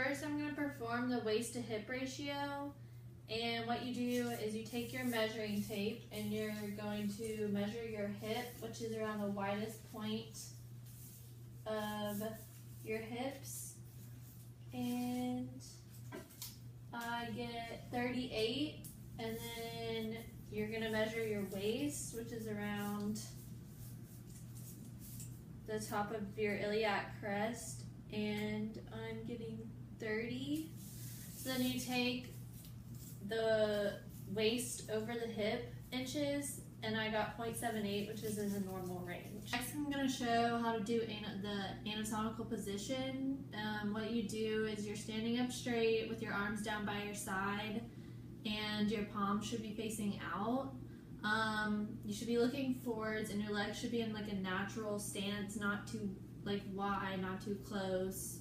first I'm going to perform the waist to hip ratio. And what you do is you take your measuring tape and you're going to measure your hip, which is around the widest point of your hips. And I get 38, and then you're going to measure your waist, which is around the top of your iliac crest, and I'm getting 30. So then you take the waist over the hip inches, and I got 0.78, which is in the normal range. Next, I'm going to show how to do the anatomical position. What you do is you're standing up straight with your arms down by your side, and your palms should be facing out. You should be looking forwards, and your legs should be in like a natural stance, not too like wide, not too close.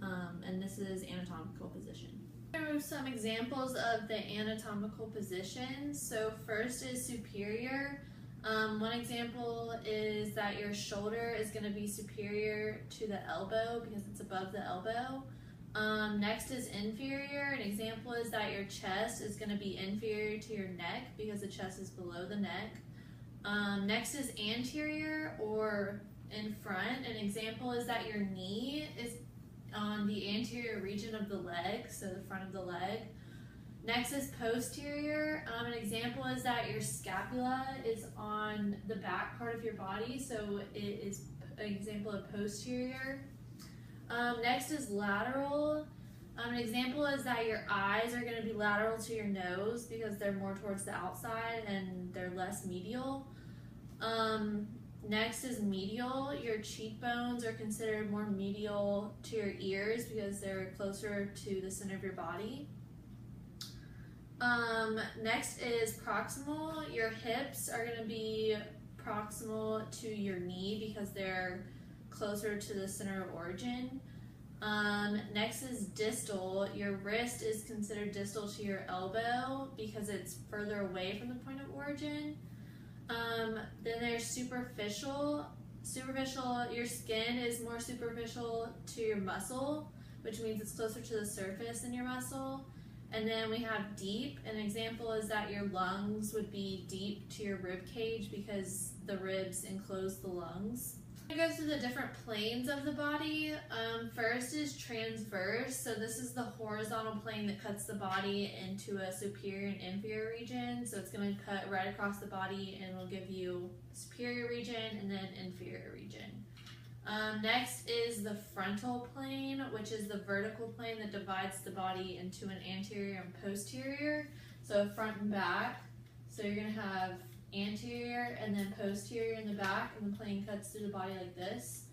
And this is anatomical position. Here are some examples of the anatomical positions. So first is superior. One example is that your shoulder is going to be superior to the elbow because it's above the elbow. Next is inferior. An example is that your chest is going to be inferior to your neck because the chest is below the neck. Next is anterior or in front. An example is that your knee is on the anterior region of the leg, so the front of the leg. Next is posterior. An example is that your scapula is on the back part of your body, so it is an example of posterior. Next is lateral. An example is that your eyes are going to be lateral to your nose because they're more towards the outside and they're less medial. Next is medial. Your cheekbones are considered more medial to your ears because they're closer to the center of your body. Next is proximal. Your hips are going to be proximal to your knee because they're closer to the center of origin. Next is distal. Your wrist is considered distal to your elbow because it's further away from the point of origin. Then there's superficial. Superficial, your skin is more superficial to your muscle, which means it's closer to the surface than your muscle. And then we have deep. An example is that your lungs would be deep to your rib cage because the ribs enclose the lungs. It goes through the different planes of the body. First is transverse. So this is the horizontal plane that cuts the body into a superior and inferior region. So it's going to cut right across the body and will give you superior region and then inferior region. Next is the frontal plane, which is the vertical plane that divides the body into an anterior and posterior. So front and back. So you're going to have anterior and then posterior in the back, and the plane cuts through the body like this.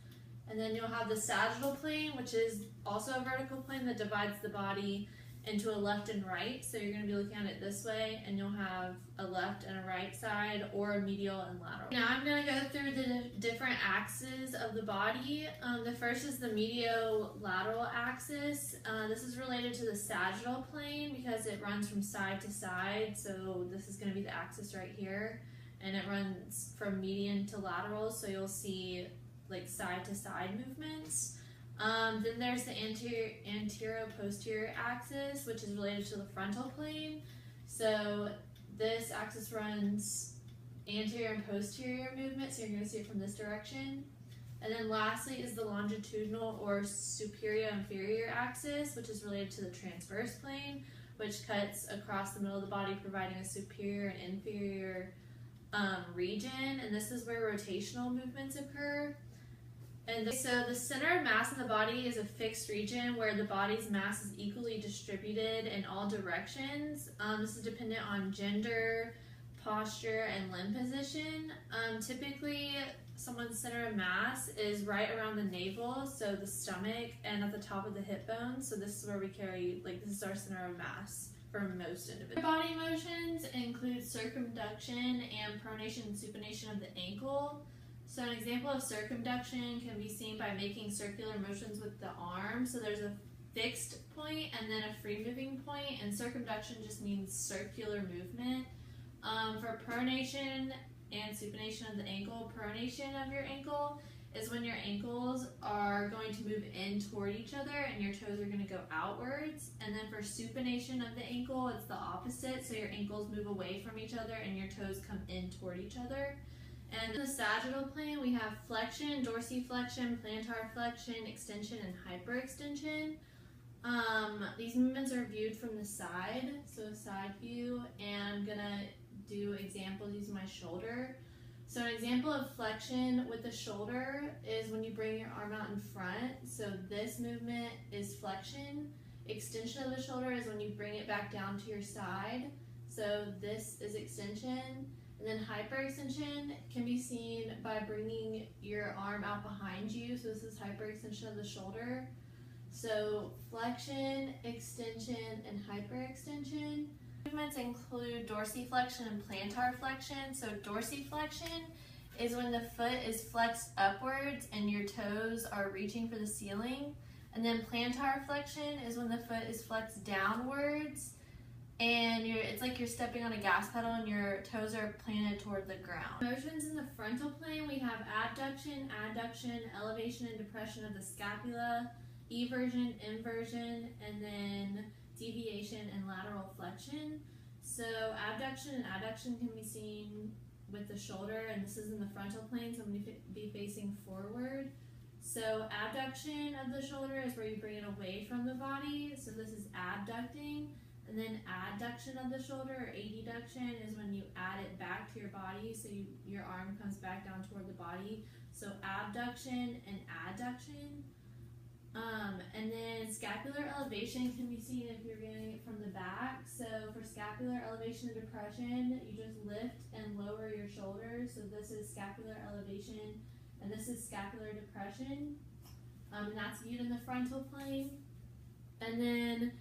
And then you'll have the sagittal plane, which is also a vertical plane that divides the body into a left and right. So you're going to be looking at it this way, and you'll have a left and a right side, or a medial and lateral. Now I'm going to go through the different axes of the body. The first is the mediolateral axis. This is related to the sagittal plane because it runs from side to side. So this is going to be the axis right here, and it runs from median to lateral. So you'll see like side to side movements. Then there's the anterior-posterior axis, which is related to the frontal plane. So this axis runs anterior and posterior movement, so you're going to see it from this direction. And then lastly is the longitudinal or superior-inferior axis, which is related to the transverse plane, which cuts across the middle of the body, providing a superior and inferior region. And this is where rotational movements occur. And so the center of mass in the body is a fixed region where the body's mass is equally distributed in all directions. This is dependent on gender, posture, and limb position. Typically, someone's center of mass is right around the navel, so the stomach, and at the top of the hip bone. So this is where we carry, like, this is our center of mass for most individuals. Body motions include circumduction and pronation and supination of the ankle. So an example of circumduction can be seen by making circular motions with the arm. So there's a fixed point and then a free moving point, and circumduction just means circular movement. For pronation and supination of the ankle, pronation of your ankle is when your ankles are going to move in toward each other and your toes are going to go outwards. And then for supination of the ankle, it's the opposite. So your ankles move away from each other and your toes come in toward each other. And in the sagittal plane, we have flexion, dorsiflexion, plantar flexion, extension, and hyperextension. These movements are viewed from the side, so a side view, and I'm gonna do examples using my shoulder. So an example of flexion with the shoulder is when you bring your arm out in front. So this movement is flexion. Extension of the shoulder is when you bring it back down to your side. So this is extension. And then hyperextension can be seen by bringing your arm out behind you. So this is hyperextension of the shoulder. So flexion, extension, and hyperextension. Movements include dorsiflexion and plantar flexion. So dorsiflexion is when the foot is flexed upwards and your toes are reaching for the ceiling. And then plantar flexion is when the foot is flexed downwards and it's like you're stepping on a gas pedal and your toes are planted toward the ground. Motions in the frontal plane, we have abduction, adduction, elevation and depression of the scapula, eversion, inversion, and then deviation and lateral flexion. So abduction and adduction can be seen with the shoulder, and this is in the frontal plane, so I'm going to be facing forward. So abduction of the shoulder is where you bring it away from the body, so this is abducting. And then adduction of the shoulder, or adduction, is when you add it back to your body, so your arm comes back down toward the body. So abduction and adduction. And then scapular elevation can be seen if you're getting it from the back. So for scapular elevation and depression, you just lift and lower your shoulders. So this is scapular elevation, and this is scapular depression. And that's viewed in the frontal plane. And then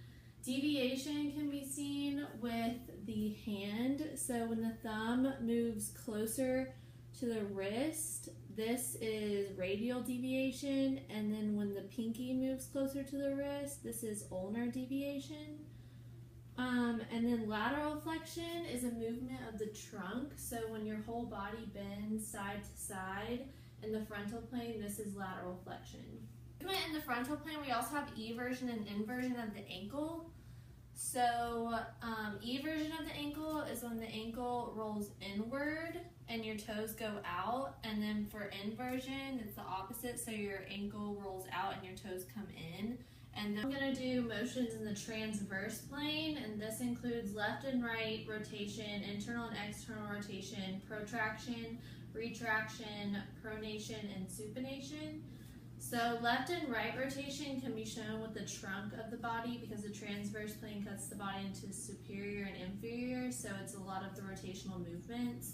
deviation can be seen with the hand. So when the thumb moves closer to the wrist, this is radial deviation, and then when the pinky moves closer to the wrist, this is ulnar deviation. And then lateral flexion is a movement of the trunk. So when your whole body bends side to side in the frontal plane, this is lateral flexion. Movement in the frontal plane, we also have eversion and inversion of the ankle. So eversion of the ankle is when the ankle rolls inward and your toes go out, and then for inversion, it's the opposite, so your ankle rolls out and your toes come in. And then I'm going to do motions in the transverse plane, and this includes left and right rotation, internal and external rotation, protraction, retraction, pronation, and supination. So left and right rotation can be shown with the trunk of the body because the transverse plane cuts the body into superior and inferior, so it's a lot of the rotational movements.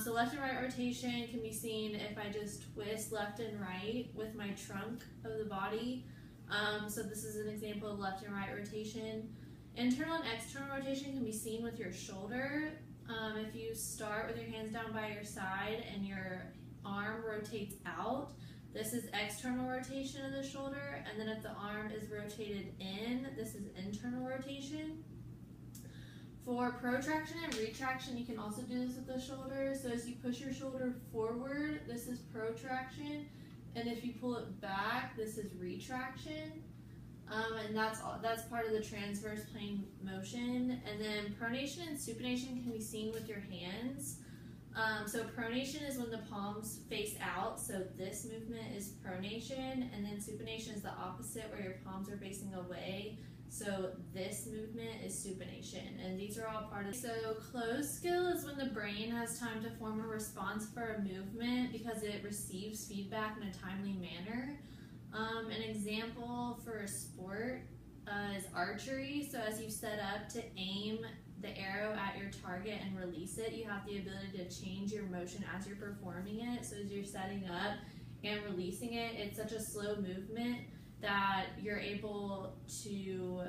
So left and right rotation can be seen if I just twist left and right with my trunk of the body. So this is an example of left and right rotation. Internal and external rotation can be seen with your shoulder. If you start with your hands down by your side and your arm rotates out, this is external rotation of the shoulder, and then if the arm is rotated in, this is internal rotation. For protraction and retraction, you can also do this with the shoulder. So as you push your shoulder forward, this is protraction, and if you pull it back, this is retraction. And that's part of the transverse plane motion. And then pronation and supination can be seen with your hands. So pronation is when the palms face out, so this movement is pronation, and then supination is the opposite, where your palms are facing away, so this movement is supination, and these are all part of. So closed skill is when the brain has time to form a response for a movement because it receives feedback in a timely manner. An example for a sport is archery. So as you set up to aim the arrow at your target and release it, you have the ability to change your motion as you're performing it. So as you're setting up and releasing it, it's such a slow movement that you're able to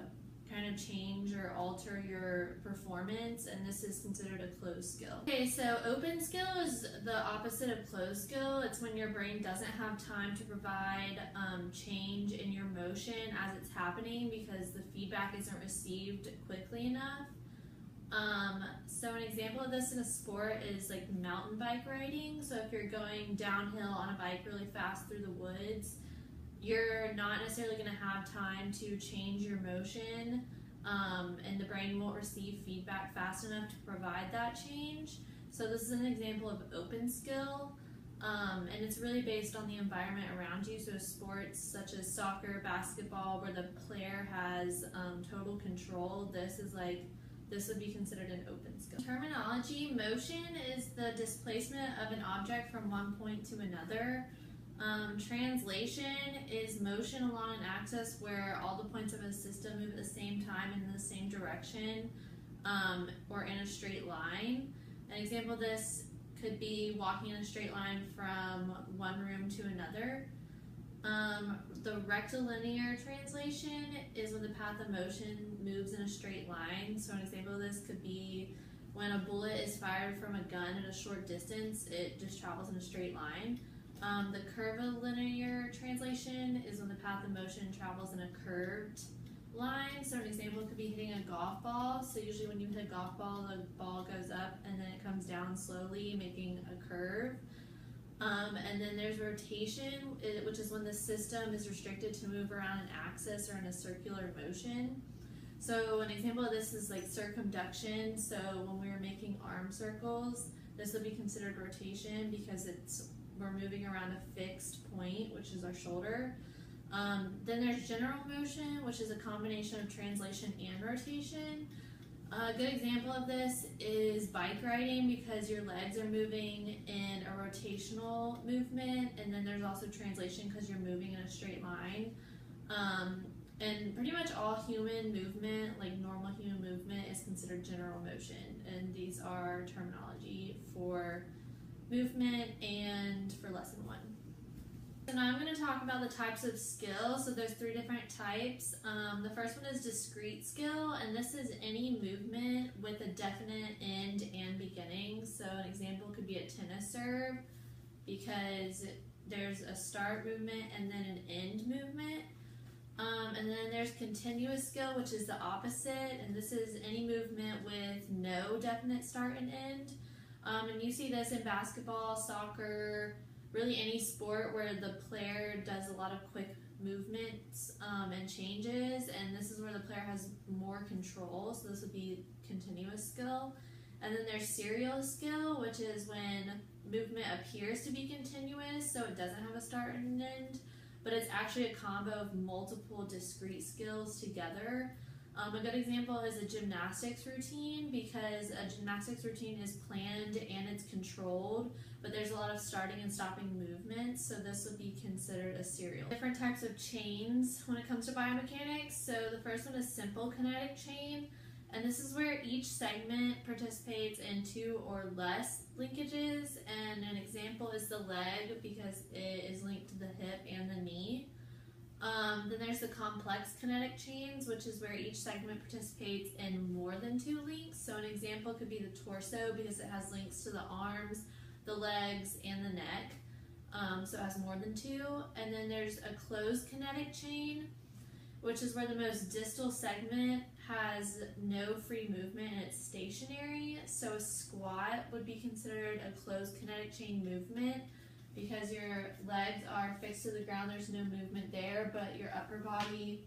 kind of change or alter your performance, and this is considered a closed skill. Okay, so open skill is the opposite of closed skill. It's when your brain doesn't have time to provide change in your motion as it's happening because the feedback isn't received quickly enough. So an example of this in a sport is like mountain bike riding. So if you're going downhill on a bike really fast through the woods, you're not necessarily going to have time to change your motion, and the brain won't receive feedback fast enough to provide that change. So this is an example of open skill, and it's really based on the environment around you. So sports such as soccer, basketball, where the player has total control, this would be considered an open skill. Terminology: motion is the displacement of an object from one point to another. Translation is motion along an axis where all the points of a system move at the same time and in the same direction, or in a straight line. An example of this could be walking in a straight line from one room to another. The rectilinear translation is when the path of motion moves in a straight line. So an example of this could be when a bullet is fired from a gun at a short distance, it just travels in a straight line. The curvilinear translation is when the path of motion travels in a curved line. So an example could be hitting a golf ball. So usually when you hit a golf ball, the ball goes up and then it comes down slowly, making a curve. And then there's rotation, which is when the system is restricted to move around an axis or in a circular motion. So an example of this is like circumduction. So when we were making arm circles, this would be considered rotation because we're moving around a fixed point, which is our shoulder. Then there's general motion, which is a combination of translation and rotation. A good example of this is bike riding, because your legs are moving in a rotational movement, and then there's also translation because you're moving in a straight line. And pretty much all human movement, like normal human movement, is considered general motion, and these are terminology for movement and for lesson 1. So now I'm going to talk about the types of skill. So there's 3 different types. The first one is discrete skill, and this is any movement with a definite end and beginning. So an example could be a tennis serve, because there's a start movement and then an end movement. And then there's continuous skill, which is the opposite, and this is any movement with no definite start and end. And you see this in basketball, soccer, really any sport where the player does a lot of quick movements and changes, and this is where the player has more control, so this would be continuous skill. And then there's serial skill, which is when movement appears to be continuous, so it doesn't have a start and an end, but it's actually a combo of multiple discrete skills together. A good example is a gymnastics routine, because a gymnastics routine is planned and it's controlled, but there's a lot of starting and stopping movements, so this would be considered a serial. Different types of chains when it comes to biomechanics. So the first one is simple kinetic chain, and this is where each segment participates in 2 or less linkages, and an example is the leg, because it is linked to the hip and the knee. Then there's the complex kinetic chains, which is where each segment participates in more than 2 links. So an example could be the torso, because it has links to the arms, the legs, and the neck. So it has more than 2. And then there's a closed kinetic chain, which is where the most distal segment has no free movement and it's stationary. So a squat would be considered a closed kinetic chain movement, because your legs are fixed to the ground, there's no movement there, but your upper body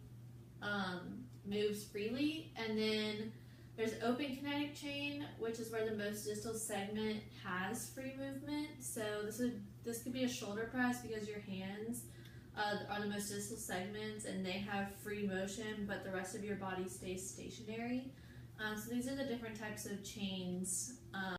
moves freely. And then there's open kinetic chain, which is where the most distal segment has free movement. So this could be a shoulder press, because your hands are the most distal segments and they have free motion, but the rest of your body stays stationary. So these are the different types of chains.